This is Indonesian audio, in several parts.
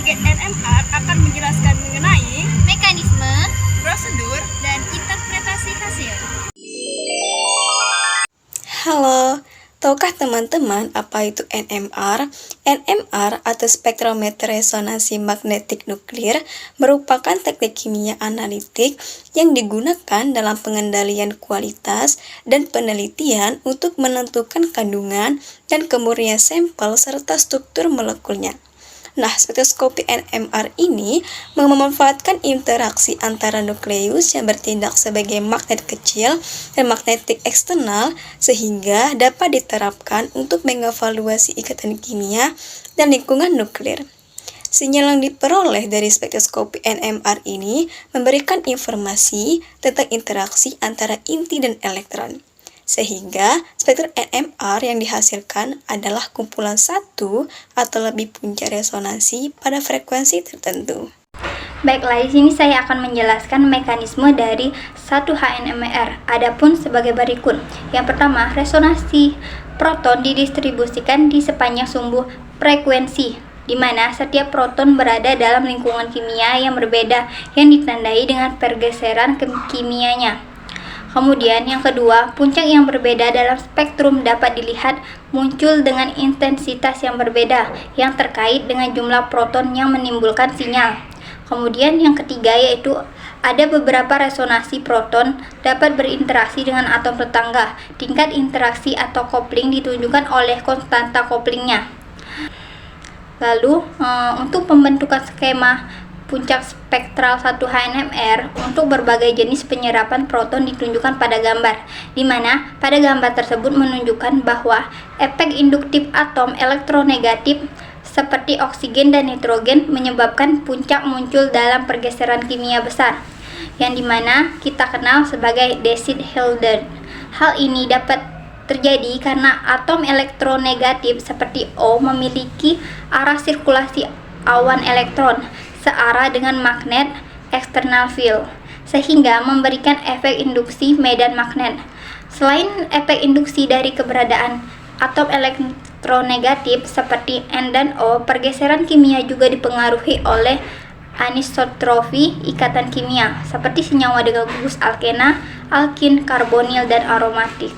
sebagai NMR akan menjelaskan mengenai mekanisme, prosedur, dan interpretasi hasil. Halo, tahukah teman-teman apa itu NMR? NMR atau spektrometer resonansi magnetik nuklir merupakan teknik kimia analitik yang digunakan dalam pengendalian kualitas dan penelitian untuk menentukan kandungan dan kemurnian sampel serta struktur molekulnya. Nah, spektroskopi NMR ini memanfaatkan interaksi antara nukleus yang bertindak sebagai magnet kecil dan magnetik eksternal sehingga dapat diterapkan untuk mengevaluasi ikatan kimia dan lingkungan nuklir. Sinyal yang diperoleh dari spektroskopi NMR ini memberikan informasi tentang interaksi antara inti dan elektron. Sehingga spektrum NMR yang dihasilkan adalah kumpulan satu atau lebih puncak resonansi pada frekuensi tertentu. Baiklah, di sini saya akan menjelaskan mekanisme dari 1 HNMR. Adapun sebagai berikut. Yang pertama, resonansi proton didistribusikan di sepanjang sumbu frekuensi, di mana setiap proton berada dalam lingkungan kimia yang berbeda yang ditandai dengan pergeseran kimianya. Kemudian yang kedua, puncak yang berbeda dalam spektrum dapat dilihat muncul dengan intensitas yang berbeda yang terkait dengan jumlah proton yang menimbulkan sinyal. Kemudian yang ketiga yaitu ada beberapa resonansi proton dapat berinteraksi dengan atom tetangga. Tingkat interaksi atau kopling ditunjukkan oleh konstanta koplingnya. Lalu untuk pembentukan skema puncak spektral 1 HNMR untuk berbagai jenis penyerapan proton ditunjukkan pada gambar, di mana pada gambar tersebut menunjukkan bahwa efek induktif atom elektronegatif seperti oksigen dan nitrogen menyebabkan puncak muncul dalam pergeseran kimia besar, yang dimana kita kenal sebagai de Sitter-Hildern. Hal ini dapat terjadi karena atom elektronegatif seperti O memiliki arah sirkulasi awan elektron searah dengan magnet external field, sehingga memberikan efek induksi medan magnet. Selain efek induksi dari keberadaan atom elektronegatif seperti N dan O, pergeseran kimia juga dipengaruhi oleh anisotropi ikatan kimia, seperti senyawa dengan gugus alkena, alkin, karbonil, dan aromatik.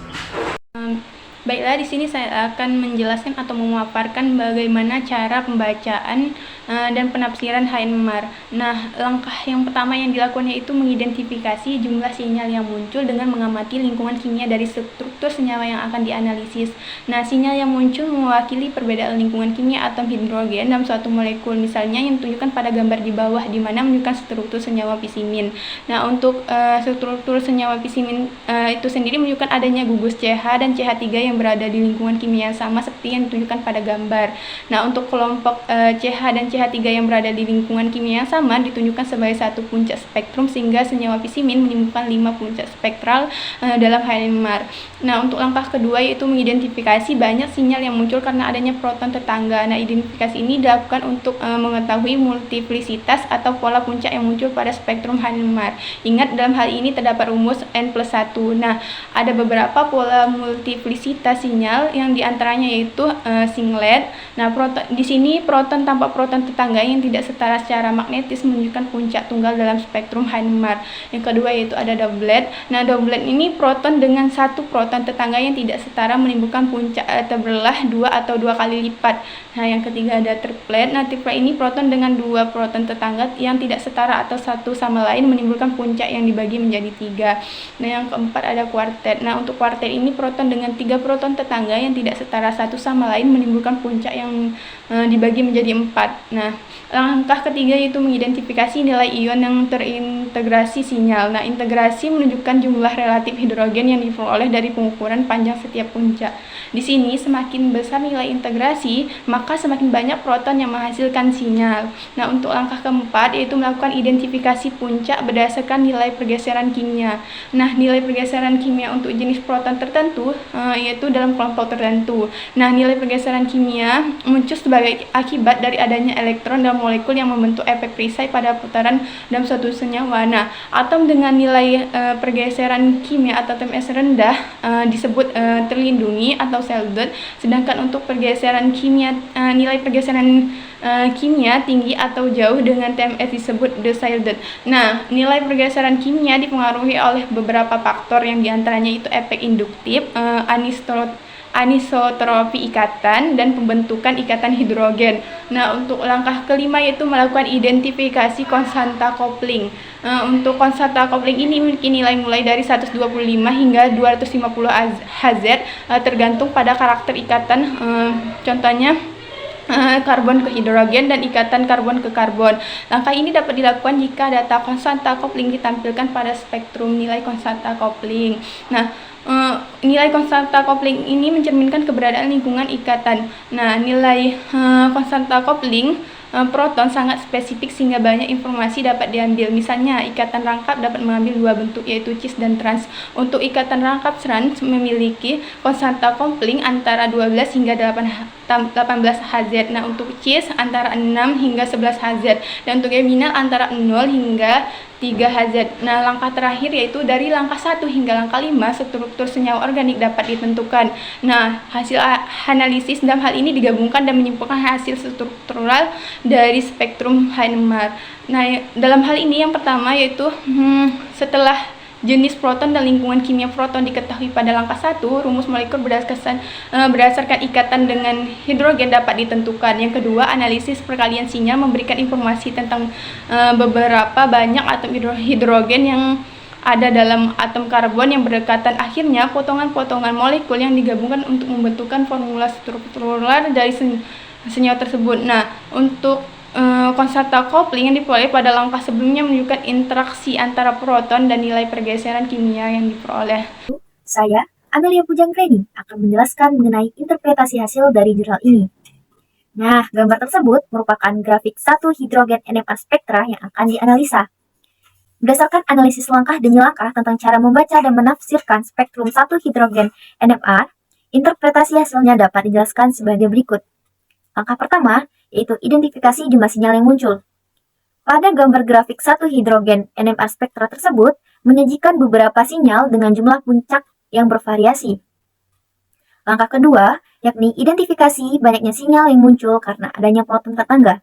Baiklah, di sini saya akan menjelaskan atau memaparkan bagaimana cara pembacaan dan penafsiran HNMR. Nah, langkah yang pertama yang dilakukan yaitu mengidentifikasi jumlah sinyal yang muncul dengan mengamati lingkungan kimia dari struktur senyawa yang akan dianalisis. Nah, sinyal yang muncul mewakili perbedaan lingkungan kimia atom hidrogen dalam suatu molekul, misalnya yang ditunjukkan pada gambar di bawah, di mana menunjukkan struktur senyawa pisimin. Nah, untuk struktur senyawa pisimin itu sendiri menunjukkan adanya gugus CH dan CH3 yang berada di lingkungan kimia yang sama seperti yang ditunjukkan pada gambar. Nah, untuk kelompok CH dan CH3 yang berada di lingkungan kimia yang sama ditunjukkan sebagai satu puncak spektrum, sehingga senyawa pisimin menimbulkan 5 puncak spektral dalam HNMR. Nah, untuk langkah kedua yaitu mengidentifikasi banyak sinyal yang muncul karena adanya proton tetangga. Nah, identifikasi ini dilakukan untuk mengetahui multiplisitas atau pola puncak yang muncul pada spektrum HNMR. Ingat, dalam hal ini terdapat rumus N+1. Nah, ada beberapa pola multiplisitas sinyal yang diantaranya yaitu singlet. Nah, di sini proton tanpa proton tetangga yang tidak setara secara magnetis menunjukkan puncak tunggal dalam spektrum HNMR. Yang kedua yaitu ada doublet. Nah, doublet ini proton dengan satu proton tetangga yang tidak setara menimbulkan puncak terbelah 2 atau 2 kali lipat. Nah, yang ketiga ada triplet. Nah, triplet ini proton dengan 2 proton tetangga yang tidak setara atau satu sama lain menimbulkan puncak yang dibagi menjadi 3. Nah, yang keempat ada kuartet. Nah, untuk kuartet ini proton dengan 3 proton tetangga yang tidak setara satu sama lain menimbulkan puncak yang dibagi menjadi 4. Nah, langkah ketiga yaitu mengidentifikasi nilai ion yang terintegrasi sinyal. Nah, integrasi menunjukkan jumlah relatif hidrogen yang diperoleh dari pengukuran panjang setiap puncak. Di sini semakin besar nilai integrasi, maka semakin banyak proton yang menghasilkan sinyal. Nah, untuk langkah keempat yaitu melakukan identifikasi puncak berdasarkan nilai pergeseran kimia. Nah, nilai pergeseran kimia untuk jenis proton tertentu yaitu dalam kelompok tertentu. Nah, nilai pergeseran kimia muncul sebagai akibat dari adanya elektron dalam molekul yang membentuk efek perisai pada putaran dalam suatu senyawa 2. Nah, atom dengan nilai pergeseran kimia atau TMS rendah disebut terlindungi atau shielded, sedangkan untuk pergeseran kimia nilai pergeseran kimia tinggi atau jauh dengan TMS disebut shielded. Nah, nilai pergeseran kimia dipengaruhi oleh beberapa faktor yang diantaranya itu efek induktif, anisotropi ikatan, dan pembentukan ikatan hidrogen. Nah, untuk langkah kelima yaitu melakukan identifikasi konstanta coupling. Untuk konstanta coupling ini memiliki nilai mulai dari 125 hingga 250 Hz, tergantung pada karakter ikatan, contohnya karbon ke hidrogen dan ikatan karbon ke karbon. Langkah ini dapat dilakukan jika data konstanta coupling ditampilkan pada spektrum nilai konstanta coupling. Nah, nilai konstanta coupling ini mencerminkan keberadaan lingkungan ikatan. Nah, nilai konstanta coupling proton sangat spesifik sehingga banyak informasi dapat diambil. Misalnya, ikatan rangkap dapat mengambil dua bentuk yaitu cis dan trans. Untuk ikatan rangkap trans memiliki konstanta coupling antara 12 hingga 18 Hz. Nah, untuk cis antara 6 hingga 11 Hz dan untuk geminal antara 0 hingga 3 Hz. Nah, langkah terakhir yaitu dari langkah 1 hingga langkah 5 struktur senyawa organik dapat ditentukan. Nah, hasil analisis dalam hal ini digabungkan dan menyimpulkan hasil struktural dari spektrum HNMR. Nah, dalam hal ini yang pertama yaitu setelah jenis proton dan lingkungan kimia proton diketahui pada langkah 1, rumus molekul berdasarkan ikatan dengan hidrogen dapat ditentukan. Yang kedua, analisis perkalian sinyal memberikan informasi tentang beberapa banyak atom hidrogen yang ada dalam atom karbon yang berdekatan. Akhirnya, potongan-potongan molekul yang digabungkan untuk membentukkan formula struktural dari senyawa tersebut. Nah, untuk konstanta coupling yang diperoleh pada langkah sebelumnya menunjukkan interaksi antara proton dan nilai pergeseran kimia yang diperoleh. Saya, Amelia Pujanggreni, akan menjelaskan mengenai interpretasi hasil dari jurnal ini. Nah, gambar tersebut merupakan grafik satu hidrogen NMR spektra yang akan dianalisa. Berdasarkan analisis langkah demi langkah tentang cara membaca dan menafsirkan spektrum satu hidrogen NMR, interpretasi hasilnya dapat dijelaskan sebagai berikut. Langkah pertama, yaitu identifikasi jumlah sinyal yang muncul. Pada gambar grafik satu hidrogen NMR spektra tersebut menyajikan beberapa sinyal dengan jumlah puncak yang bervariasi. Langkah kedua, yakni identifikasi banyaknya sinyal yang muncul karena adanya proton tetangga.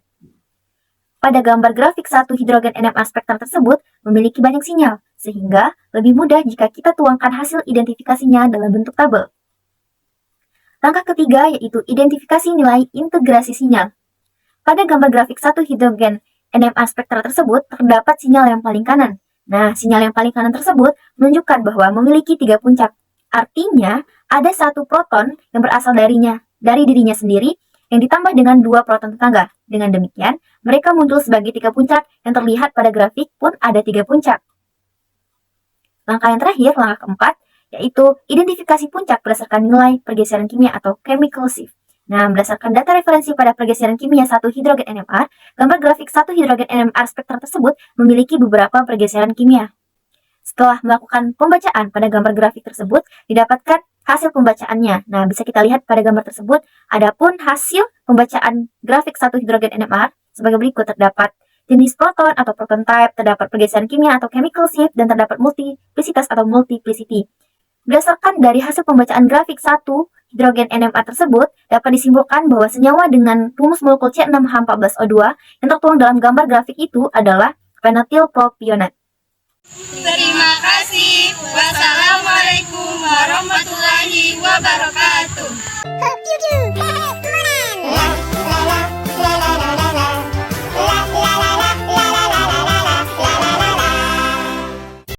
Pada gambar grafik satu hidrogen NMR spektra tersebut memiliki banyak sinyal, sehingga lebih mudah jika kita tuangkan hasil identifikasinya dalam bentuk tabel. Langkah ketiga yaitu identifikasi nilai integrasi sinyal. Pada gambar grafik satu hidrogen NMR spektra tersebut terdapat sinyal yang paling kanan. Nah, sinyal yang paling kanan tersebut menunjukkan bahwa memiliki 3 puncak. Artinya, ada satu proton yang berasal dari dirinya sendiri yang ditambah dengan 2 proton tetangga. Dengan demikian, mereka muncul sebagai 3 puncak yang terlihat pada grafik pun ada 3 puncak. Langkah yang terakhir, langkah keempat, yaitu identifikasi puncak berdasarkan nilai pergeseran kimia atau chemical shift. Nah, berdasarkan data referensi pada pergeseran kimia 1 hidrogen NMR, gambar grafik 1 hidrogen NMR spektra tersebut memiliki beberapa pergeseran kimia. Setelah melakukan pembacaan pada gambar grafik tersebut, didapatkan hasil pembacaannya. Nah, bisa kita lihat pada gambar tersebut, adapun hasil pembacaan grafik 1 hidrogen NMR sebagai berikut: terdapat jenis proton atau proton type, terdapat pergeseran kimia atau chemical shift, dan terdapat multiplicitas atau multiplicity. Berdasarkan dari hasil pembacaan grafik 1 hidrogen NMR tersebut, dapat disimpulkan bahwa senyawa dengan rumus molekul C6H14O2 yang tertuang dalam gambar grafik itu adalah penetylpropionat. Terima kasih. Wassalamualaikum warahmatullahi wabarakatuh.